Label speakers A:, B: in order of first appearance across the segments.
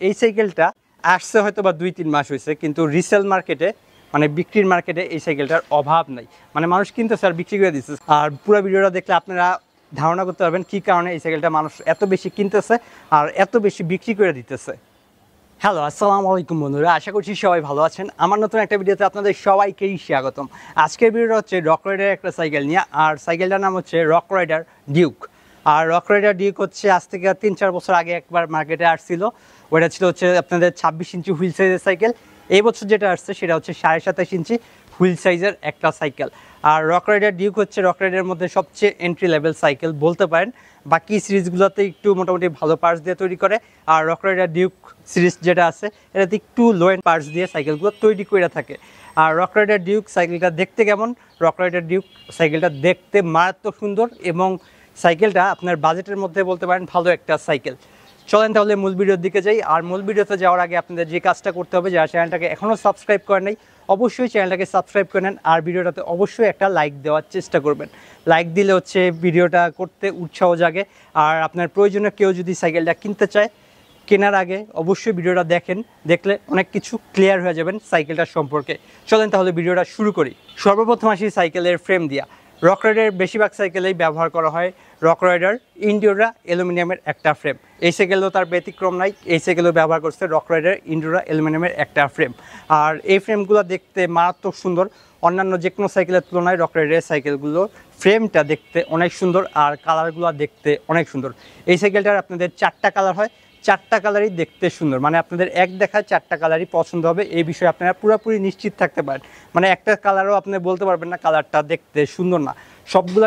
A: এই সাইকেলটা আসছে হয়তো বা 2-3 মাস হয়েছে, কিন্তু রিসেল মার্কেটে মানে বিক্রির মার্কেটে এই সাইকেলটার অভাব নাই, মানে মানুষ কিনতেছে আর বিক্রি করে দিচ্ছে। আর পুরো ভিডিওটা দেখলে আপনারা ধারণা করতে পারবেন কী কারণে এই সাইকেলটা মানুষ এত বেশি কিনতেছে আর এত বেশি বিক্রি করে দিতেছে। হ্যালো, আসসালামু আলাইকুম বন্ধুরা, আশা করছি সবাই ভালো আছেন। আমার নতুন একটা ভিডিওতে আপনাদের সবাইকেই স্বাগতম। আজকের ভিডিওটা হচ্ছে রক রাইডার একটা সাইকেল নিয়ে, আর সাইকেলটার নাম হচ্ছে রক রাইডার ডিউক। আর রক রাইডার ডিউক হচ্ছে আজ থেকে 3-4 বছর আগে একবার মার্কেটে আসছিল। ওইটা ছিল হচ্ছে আপনাদের 26 ইঞ্চি হুইল সাইজের সাইকেল। এই বছর যেটা আসছে সেটা হচ্ছে 27.5 ইঞ্চি হুইল সাইজের একটা সাইকেল। আর রক রাইডার ডিউক হচ্ছে রক রাইডারের মধ্যে সবচেয়ে এন্ট্রি লেভেল সাইকেল বলতে পারেন। বাকি সিরিজগুলোতে একটু মোটামুটি ভালো পার্টস দিয়ে তৈরি করে, আর রক রাইডার ডিউক সিরিজ যেটা আছে এটাতে একটু লো এন্ড পার্টস দিয়ে সাইকেলগুলো তৈরি করে থাকে। আর রক রাইডার ডিউক সাইকেলটা দেখতে কেমন? রক রাইডার ডিউক সাইকেলটা দেখতে মারাত্মক সুন্দর এবং সাইকেলটা আপনার বাজেটের মধ্যে বলতে পারেন ভালো একটা সাইকেল। চলেন তাহলে মূল ভিডিওর দিকে যাই। আর মূল ভিডিওতে যাওয়ার আগে আপনাদের যে কাজটা করতে হবে, যারা চ্যানেলটাকে এখনও সাবস্ক্রাইব করেন নাই অবশ্যই চ্যানেলটাকে সাবস্ক্রাইব করে নেন, আর ভিডিওটাতে অবশ্যই একটা লাইক দেওয়ার চেষ্টা করবেন। লাইক দিলে হচ্ছে ভিডিওটা করতে উৎসাহ জাগে। আর আপনার প্রয়োজনে কেউ যদি সাইকেলটা কিনতে চায়, কেনার আগে অবশ্যই ভিডিওটা দেখেন, দেখলে অনেক কিছু ক্লিয়ার হয়ে যাবেন সাইকেলটার সম্পর্কে। চলেন তাহলে ভিডিওটা শুরু করি। সর্বপ্রথম আসি সাইকেলের ফ্রেম দিয়া। রক রাইডারের বেশিরভাগ সাইকেলেই ব্যবহার করা হয় রক রাইডার ইন্ডিওরা অ্যালুমিনিয়ামের একটা ফ্রেম। এই সাইকেলও তার ব্যতিক্রম নাই, এই সাইকেলও ব্যবহার করছে রক রাইডার ইন্ডিওরা অ্যালুমিনিয়ামের একটা ফ্রেম। আর এই ফ্রেমগুলো দেখতে মারাত্মক সুন্দর। অন্যান্য যে কোনো সাইকেলের তুলনায় রক রাইডারের সাইকেলগুলোর ফ্রেমটা দেখতে অনেক সুন্দর, আর কালারগুলো দেখতে অনেক সুন্দর। এই সাইকেলটার আপনাদের 4টা কালার হয়, 4টা কালারই দেখতে সুন্দর, মানে আপনাদের এক দেখায় 4টা কালারই পছন্দ হবে, এই বিষয়ে আপনারা পুরোপুরি নিশ্চিত থাকতে পারেন। মানে একটা কালারও আপনি বলতে পারবেন না কালারটা দেখতে সুন্দর না, সবগুলো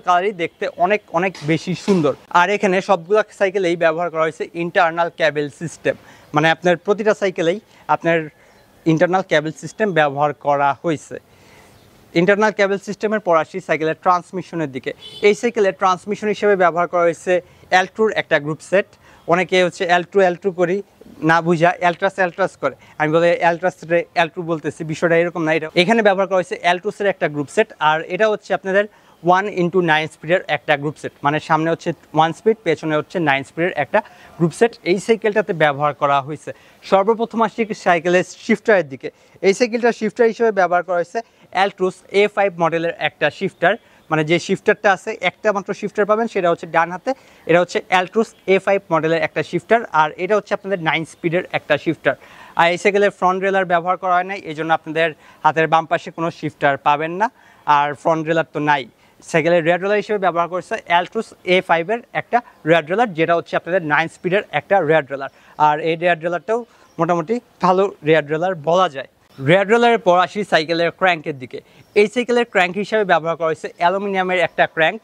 A: কালারই দেখতে অনেক অনেক বেশি সুন্দর। আর এখানে সবগুলো সাইকেলেই ব্যবহার করা হয়েছে ইন্টারনাল ক্যাবেল সিস্টেম, মানে আপনার প্রতিটা সাইকেলেই আপনার ইন্টারনাল ক্যাবেল সিস্টেম ব্যবহার করা হয়েছে। ইন্টারনাল ক্যাবেল সিস্টেমের পর আসি সাইকেলের ট্রান্সমিশনের দিকে। এই সাইকেলের ট্রান্সমিশন হিসেবে ব্যবহার করা হয়েছে অ্যাল্ট্রোর একটা গ্রুপ সেট। অনেকে হচ্ছে অ্যাল্ট্রো করি না বুঝা অ্যাল্ট্রাস করে, আমি বলে অ্যাল্ট্রো বলতেছি, বিষয়টা এরকম না। এটা এখানে ব্যবহার করা হয়েছে অ্যাল্ট্রোসের একটা গ্রুপ সেট। আর এটা হচ্ছে আপনাদের 1x9 স্পিডের একটা গ্রুপ সেট, মানে সামনে হচ্ছে 1 স্পিড, পেছনে হচ্ছে 9 স্পিডের একটা গ্রুপ সেট এই সাইকেলটাতে ব্যবহার করা হয়েছে। সর্বপ্রথম আসি সাইকেলের শিফটারের দিকে। এই সাইকেলটা শিফটার হিসেবে ব্যবহার করা হয়েছে অ্যাল্ট্রোস A5 মডেলের একটা শিফটার, মানে যে শিফটারটা আছে একটা মাত্র শিফটার পাবেন, সেটা হচ্ছে ডান হাতে। এটা হচ্ছে অ্যাল্ট্রোস A5 মডেলের একটা শিফটার, আর এটা হচ্ছে আপনাদের 9 স্পিডের একটা শিফটার। আর এই সাইকেলের ফ্রন্ট রেলার ব্যবহার করা হয় নাই, এই জন্য আপনাদের হাতের বাম পাশে কোনো শিফটার পাবেন না, আর ফ্রন্ট রেলার তো নাই। সাইকেলের রেড রোলার হিসেবে ব্যবহার করেছে অ্যাল্ট্রোস A5 এর একটা রেড রোলার, যেটা হচ্ছে আপনাদের 9 স্পিডের একটা রেড রোলার। আর এই রেড রোলারটাও মোটামুটি ভালো রেড রোলার বলা যায়। রেড রোলারের পর আসি সাইকেলের ক্র্যাঙ্কের দিকে। এই সাইকেলের ক্র্যাঙ্ক হিসাবে ব্যবহার করা হয়েছে অ্যালুমিনিয়ামের একটা ক্র্যাঙ্ক,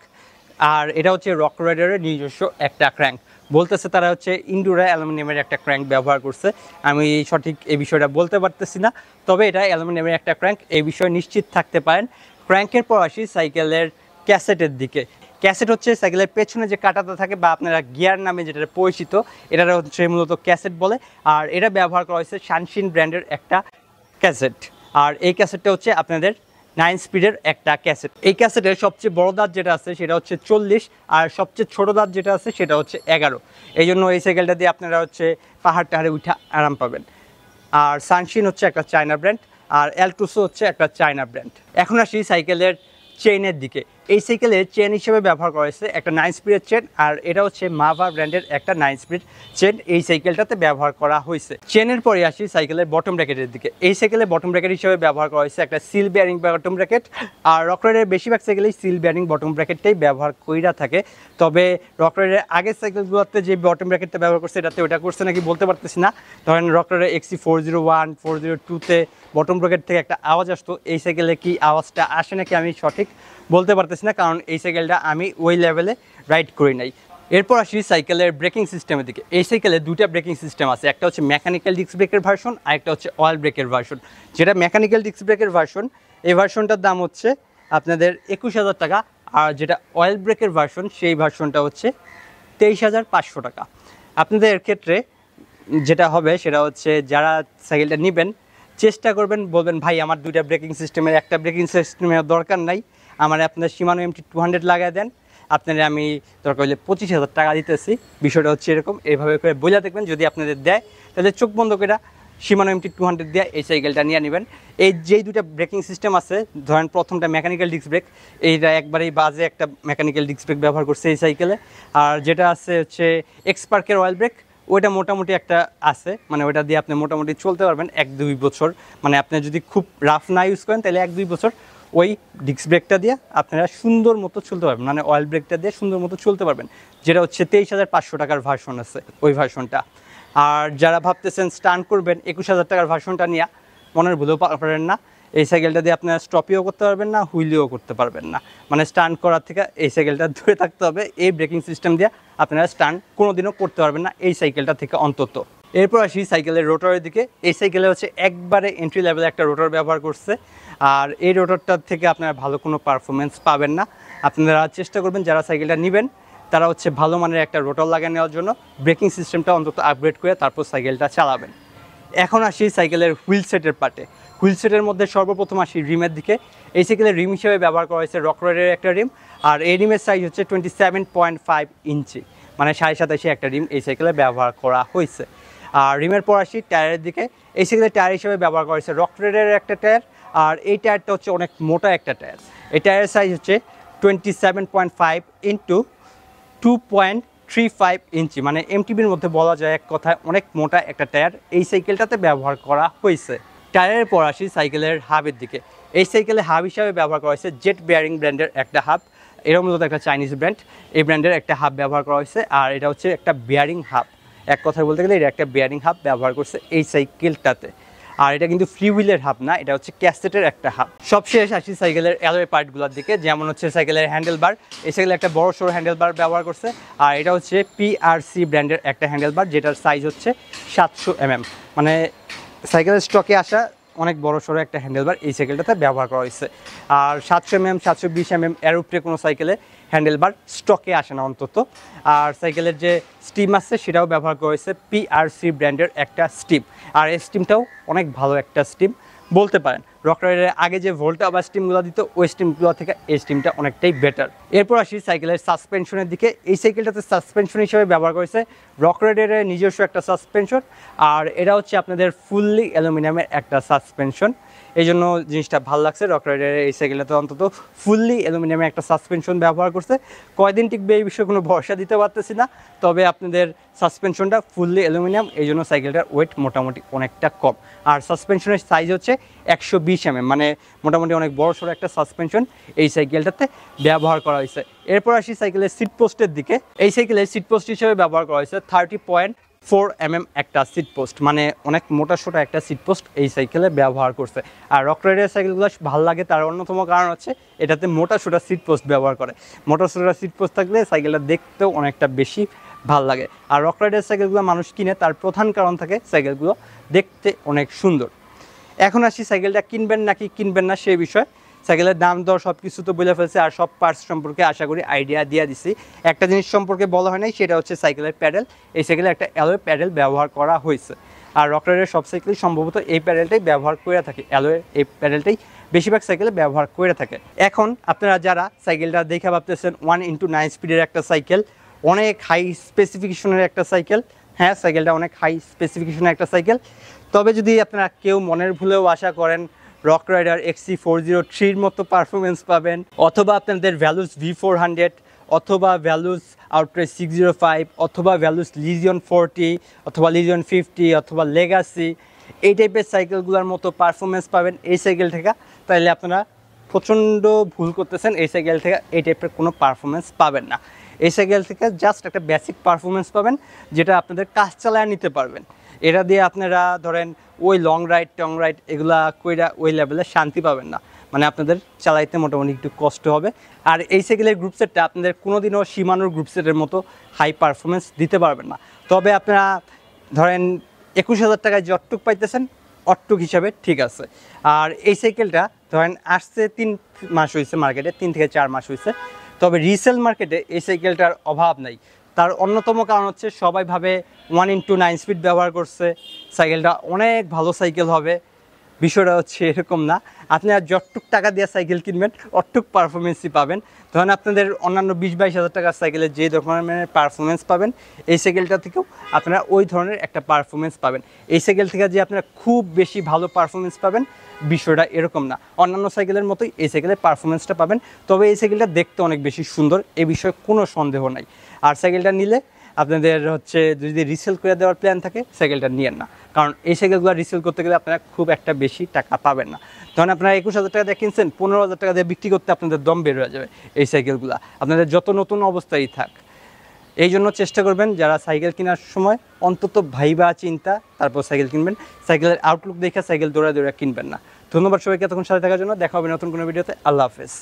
A: আর এটা হচ্ছে রক রাইডারের নিজস্ব একটা ক্র্যাঙ্ক। বলতেছে তারা হচ্ছে ইন্ডিওরা অ্যালুমিনিয়ামের একটা ক্র্যাঙ্ক ব্যবহার করছে, আমি সঠিক এই বিষয়টা বলতে পারতেছি না, তবে এটা অ্যালুমিনিয়ামের একটা ক্র্যাঙ্ক, এই বিষয়ে নিশ্চিত থাকতে পারেন। ক্র্যাঙ্কের পর আসি সাইকেলের ক্যাসেটের দিকে। ক্যাসেট হচ্ছে সাইকেলের পেছনে যে কাঁটাটা থাকে বা আপনারা গিয়ার নামে যেটা পরিচিত, এটা হচ্ছে মূলত ক্যাসেট বলে। আর এটা ব্যবহার করা হয়েছে শানশিন ব্র্যান্ডের একটা ক্যাসেট। আর এই ক্যাসেটটা হচ্ছে আপনাদের 9 স্পিডের একটা ক্যাসেট। এই ক্যাসেটের সবচেয়ে বড় দাঁত যেটা আছে সেটা হচ্ছে 40, আর সবচেয়ে ছোট দাঁত যেটা আছে সেটা হচ্ছে 11। এই জন্য এই সাইকেলটা দিয়ে আপনারা হচ্ছে পাহাড় টাহাড়ে উঠে আরাম পাবেন। আর সানশিন হচ্ছে একটা চায়না ব্র্যান্ড, আর অ্যাল্ট্রোসও হচ্ছে একটা চায়না ব্র্যান্ড। এখন আসি সাইকেলের চেইনের দিকে। এই সাইকেলের চেন হিসেবে ব্যবহার করা হয়েছে একটা 9 স্পিডের চেন, আর এটা হচ্ছে মাভা ব্র্যান্ডের একটা 9 স্পিড চেন এই সাইকেলটাতে ব্যবহার করা হয়েছে। চেনের পরে আসি সাইকেলের বটম ব্র্যাকেটের দিকে। এই সাইকেলের বটম ব্র্যাকেট হিসেবে ব্যবহার করা হয়েছে একটা সিল বেয়ারিং বটম ব্র্যাকেট, আর রক রাইডারের বেশিরভাগ সাইকেলেই সিল বেয়ারিং বটম ব্র্যাকেটটাই ব্যবহার কইরা থাকে। তবে রক রাইডারের আগের সাইকেলগুলোতে যে বটম ব্র্যাকেটটা ব্যবহার করছে এটাতে ওটা করছে নাকি বলতে পারতেছি না। ধরেন রক রাইডার XC401, 402-তে বটম ব্র্যাকেট থেকে একটা আওয়াজ আসতো, এই সাইকেলে কি আওয়াজটা আসে নাকি আমি সঠিক বলতে পারতেছি না, কারণ এই সাইকেলটা আমি ওই লেভেলে রাইড করি নাই। এরপর আসি সাইকেলের ব্রেকিং সিস্টেমের দিকে। এই সাইকেলে দুইটা ব্রেকিং সিস্টেম আছে, একটা হচ্ছে মেকানিক্যাল ডিস্ক ব্রেকের ভার্সন, আর একটা হচ্ছে অয়েল ব্রেকের ভার্সন। যেটা মেকানিক্যাল ডিস্ক ব্রেকের ভার্সন, এই ভার্সনটার দাম হচ্ছে আপনাদের 21,000 টাকা, আর যেটা অয়েল ব্রেকের ভার্সন সেই ভার্সনটা হচ্ছে 23,500 টাকা। আপনাদের ক্ষেত্রে যেটা হবে সেটা হচ্ছে যারা সাইকেলটা নেবেন চেষ্টা করবেন, বলবেন ভাই আমার দুইটা ব্রেকিং সিস্টেমের একটা ব্রেকিং সিস্টেমের দরকার নাই, আমার আপনার শিমানো MT200 লাগাই দেন, আপনারা আমি দরকার হলে 25,000 টাকা দিতেছি। বিষয়টা হচ্ছে এরকম, এইভাবে করে বইলা দেখবেন, যদি আপনাদের দেয় তাহলে চোখ বন্ধ করে Shimano MT200 দিয়ে এই সাইকেলটা নিয়ে নেবেন। এই যেই দুটা ব্রেকিং সিস্টেম আছে, ধরেন প্রথমটা মেকানিক্যাল ডিস্ক ব্রেক, এইটা একবারেই বাজে একটা মেকানিক্যাল ডিস্ক ব্রেক ব্যবহার করছে এই সাইকেলে। আর যেটা আছে হচ্ছে এক্সপার্কের অয়েল ব্রেক, ওইটা মোটামুটি একটা আছে, মানে ওইটা দিয়ে আপনি মোটামুটি চলতে পারবেন 1-2 বছর। মানে আপনি যদি খুব রাফ না ইউজ করেন তাহলে 1-2 বছর ওই ডিস্ক ব্রেকটা দিয়ে আপনারা সুন্দর মতো চলতে পারবেন, মানে অয়েল ব্রেকটা দিয়ে সুন্দর মতো চলতে পারবেন। যেটা হচ্ছে 23,500 টাকার ভার্সন আছে ওই ভার্সনটা। আর যারা ভাবতেছেন স্টান্ট করবেন 21,000 টাকার ভার্সনটা নিয়ে, মনের ভুলেও পারেন না। এই সাইকেলটা দিয়ে আপনারা স্টপিও করতে পারবেন না, হুইলিও করতে পারবেন না। মানে স্টান্ট করার থেকে এই সাইকেলটা দূরে থাকতে হবে। এই ব্রেকিং সিস্টেম দিয়ে আপনারা স্টান্ট কোনোদিনও করতে পারবেন না এই সাইকেলটা থেকে অন্তত। এরপর আসি সাইকেলের রোটরের দিকে। এই সাইকেলে হচ্ছে একবারে এন্ট্রি লেভেলে একটা রোটর ব্যবহার করছে। আর এই রোটরটার থেকে আপনারা ভালো কোনো পারফরমেন্স পাবেন না। আপনারা চেষ্টা করবেন যারা সাইকেলটা নেবেন তারা হচ্ছে ভালো মানের একটা রোটর লাগিয়ে নেওয়ার জন্য ব্রেকিং সিস্টেমটা অন্তত আপগ্রেড করে তারপর সাইকেলটা চালাবেন। এখন আসি সাইকেলের হুইল সেটের পার্টে। হুইল সেটের মধ্যে সর্বপ্রথম আসি রিমের দিকে। এই সাইকেলের রিম হিসেবে ব্যবহার করা হয়েছে রকরাইডের একটা রিম। আর এই রিমের সাইজ হচ্ছে 27.5 ইঞ্চি, মানে 27.5 একটা রিম এই সাইকেলে ব্যবহার করা হয়েছে। আর রিমের পর আসি টায়ারের দিকে। এই সাইকেলের টায়ার হিসেবে ব্যবহার করা হয়েছে রকরাইডের একটা টায়ার। আর এই টায়ারটা হচ্ছে অনেক মোটা একটা টায়ার। এই টায়ারের সাইজ হচ্ছে 27.5 ইন্টু 2.35 ইঞ্চি, মানে এমটিবির মধ্যে বলা যায় এক কথায় অনেক মোটা একটা টায়ার এই সাইকেলটাতে ব্যবহার করা হয়েছে। টায়ারের পর আসি সাইকেলের হাবের দিকে। এই সাইকেলে হাব হিসাবে ব্যবহার করা হয়েছে জেট বেয়ারিং ব্র্যান্ডের একটা হাব। এর মূলত একটা চাইনিজ ব্র্যান্ড, এই ব্র্যান্ডের একটা হাব ব্যবহার করা হয়েছে। আর এটা হচ্ছে একটা বেয়ারিং হাব, এক কথায় বলতে গেলে এটা একটা বেয়ারিং হাব ব্যবহার করছে এই সাইকেলটাতে। আর এটা কিন্তু ফ্রি হুইলের হাব না, এটা হচ্ছে ক্যাসেটের একটা হাব। সবশেষ আসি সাইকেলের অ্যালয় পার্টগুলোর দিকে, যেমন হচ্ছে সাইকেলের হ্যান্ডেল বার। এই সাইকেলে একটা বড় সড়ো হ্যান্ডেল বার ব্যবহার করছে। আর এটা হচ্ছে পিআরসি ব্র্যান্ডের একটা হ্যান্ডেল বার, যেটার সাইজ হচ্ছে 700 mm। মানে সাইকেলের স্টকে আসা অনেক বড় সড়ো একটা হ্যান্ডেল বার এই সাইকেলটাতে ব্যবহার করা হয়েছে। আর 700 mm 720 mm এর উপরে কোনো সাইকেলে হ্যান্ডেল বার স্টকে আসে না অন্তত। আর সাইকেলের যে স্টিম আছে সেটাও ব্যবহার করা হয়েছে পিআরসি ব্র্যান্ডের একটা স্টিম। আর এই স্টিমটাও অনেক ভালো একটা স্টিম বলতে পারেন। রকরাইডের আগে যে ভোল্টা বা স্টিমগুলো দিত ওই স্টিমগুলো থেকে এই স্টিমটা অনেকটাই বেটার। এরপর আসি সাইকেলের সাসপেনশনের দিকে। এই সাইকেলটাতে সাসপেনশন হিসেবে ব্যবহার করেছে রকরাইডের নিজস্ব একটা সাসপেনশন। আর এটা হচ্ছে আপনাদের ফুললি অ্যালুমিনিয়ামের একটা সাসপেনশন। এই জন্য জিনিসটা ভালো লাগছে, রকরাইডের এই সাইকেলটাতে অন্তত ফুললি অ্যালুমিনিয়ামের একটা সাসপেনশন ব্যবহার করছে। কয়দিন টিকবে এই বিষয়ে কোনো ভরসা দিতে পারতেছি না, তবে আপনাদের সাসপেনশনটা ফুললি অ্যালুমিনিয়াম, এই জন্য সাইকেলটার ওয়েট মোটামুটি অনেকটা কম। আর সাসপেনশনের সাইজ হচ্ছে 120 mm, মানে মোটামুটি অনেক বড় সড়ো একটা সাসপেনশন এই সাইকেলটাতে ব্যবহার করা হয়েছে। এরপর আসি সাইকেলের সিট পোস্টের দিকে। এই সাইকেলের সিট পোস্ট হিসেবে ব্যবহার করা হয়েছে 30.4 mm একটা সিট পোস্ট, মানে অনেক মোটা সোটা একটা সিট পোস্ট এই সাইকেলে ব্যবহার করছে। আর রকরাইডের সাইকেলগুলো ভালো লাগে তার অন্যতম কারণ হচ্ছে এটাতে মোটা সোটা সিট পোস্ট ব্যবহার করে। মোটা সোটা সিট পোস্ট থাকলে সাইকেলটা দেখতেও অনেকটা বেশি ভাল লাগে। আর রকরাইডের সাইকেলগুলো মানুষ কিনে তার প্রধান কারণ থাকে সাইকেলগুলো দেখতে অনেক সুন্দর। এখন আসি সাইকেলটা কিনবেন নাকি কিনবেন না সেই বিষয়ে। সাইকেলের দাম দর সব কিছু তো বলে ফেলছে, আর সব পার্টস সম্পর্কে আশা করি আইডিয়া দিয়ে দিছি। একটা জিনিস সম্পর্কে বলা হয় নাই, সেটা হচ্ছে সাইকেলের প্যাডেল। এই সাইকেলে একটা অ্যালয় প্যাডেল ব্যবহার করা হয়েছে। আর রকরাইডের সব সাইকেলই সম্ভবত এই প্যাডেলটাই ব্যবহার করে থাকে, অ্যালয়ের এই প্যাডেলটাই বেশিরভাগ সাইকেলে ব্যবহার করে থাকে। এখন আপনারা যারা সাইকেলটা দেখে ভাবতেছেন 1x9 স্পিডের একটা সাইকেল, অনেক হাই স্পেসিফিকেশনের একটা সাইকেল, হ্যাঁ সাইকেলটা অনেক হাই স্পেসিফিকেশনের একটা সাইকেল। তবে যদি আপনারা কেউ মনের ভুলেও আশা করেন রকরাইডার XC403 মতো পারফরমেন্স পাবেন, অথবা আপনাদের ভ্যালুস V400, অথবা ভ্যালুস আউটরেজ 605, অথবা ভ্যালুস লিজিয়ন 40, অথবা লিজিয়ন 50, অথবা লেগাসি, এই টাইপের সাইকেলগুলোর মতো পারফরমেন্স পাবেন এই সাইকেল থেকে, তাহলে আপনারা প্রচণ্ড ভুল করতেছেন। এই সাইকেল থেকে এই টাইপের কোনো পারফরমেন্স পাবেন না। এই সাইকেল থেকে জাস্ট একটা বেসিক পারফরমেন্স পাবেন, যেটা আপনাদের কাজ চালায় নিতে পারবেন। এটা দিয়ে আপনারা ধরেন ওই লং রাইড এগুলা কইরা ওই লেভেলে শান্তি পাবেন না, মানে আপনাদের চালাইতে মোটামুটি একটু কষ্ট হবে। আর এই সাইকেলের গ্রুপ সেটটা আপনাদের কোনোদিনও Shimanoর গ্রুপ সেটের মতো হাই পারফরমেন্স দিতে পারবেন না। তবে আপনারা ধরেন 21,000 টাকায় যতটুক পাইতেছেন অটটুক হিসাবে ঠিক আছে। আর এই সাইকেলটা ধরেন আসছে 3 মাস হয়েছে মার্কেটে, 3 থেকে 4 মাস হয়েছে। তবে রিসেল মার্কেটে এই সাইকেলটার অভাব নাই। তার অন্যতম কারণ হচ্ছে সবাই ভাবে 1x9 স্পিড ব্যবহার করছে, সাইকেলটা অনেক ভালো সাইকেল হবে। বিষয়টা হচ্ছে এরকম না। আপনারা যতটুক টাকা দিয়ে সাইকেল কিনবেন অতটুক পারফরমেন্সই পাবেন। ধরেন আপনাদের অন্যান্য 20-22 হাজার টাকার সাইকেলের যে ধরনের পারফরমেন্স পাবেন এই সাইকেলটা থেকেও আপনারা ওই ধরনের একটা পারফরমেন্স পাবেন। এই সাইকেল থেকে যে আপনারা খুব বেশি ভালো পারফরমেন্স পাবেন বিষয়টা এরকম না। অন্যান্য সাইকেলের মতোই এই সাইকেলের পারফরমেন্সটা পাবেন, তবে এই সাইকেলটা দেখতে অনেক বেশি সুন্দর, এ বিষয়ে কোনো সন্দেহ নাই। আর সাইকেলটা নিলে আপনাদের হচ্ছে যদি রিসেল করে দেওয়ার প্ল্যান থাকে সাইকেলটা নিয়েন না, কারণ এই সাইকেলগুলো রিসেল করতে গেলে আপনারা খুব একটা বেশি টাকা পাবেন না। তখন আপনারা 21,000 টাকা দিয়ে কিনছেন, 15,000 টাকা দিয়ে বিক্রি করতে আপনাদের দম বের হয়ে যাবে এই সাইকেলগুলো, আপনাদের যত নতুন অবস্থায় থাক। এই জন্য চেষ্টা করবেন যারা সাইকেল কেনার সময় অন্তত ভাইবা চিন্তা তারপর সাইকেল কিনবেন, সাইকেলের আউটলুক দেখে সাইকেল দৌড়া কিনবেন না। ধন্যবাদ সবাইকে এতক্ষণ সাথে থাকার জন্য। দেখা হবে নতুন কোনো ভিডিওতে। আল্লাহ হাফেজ।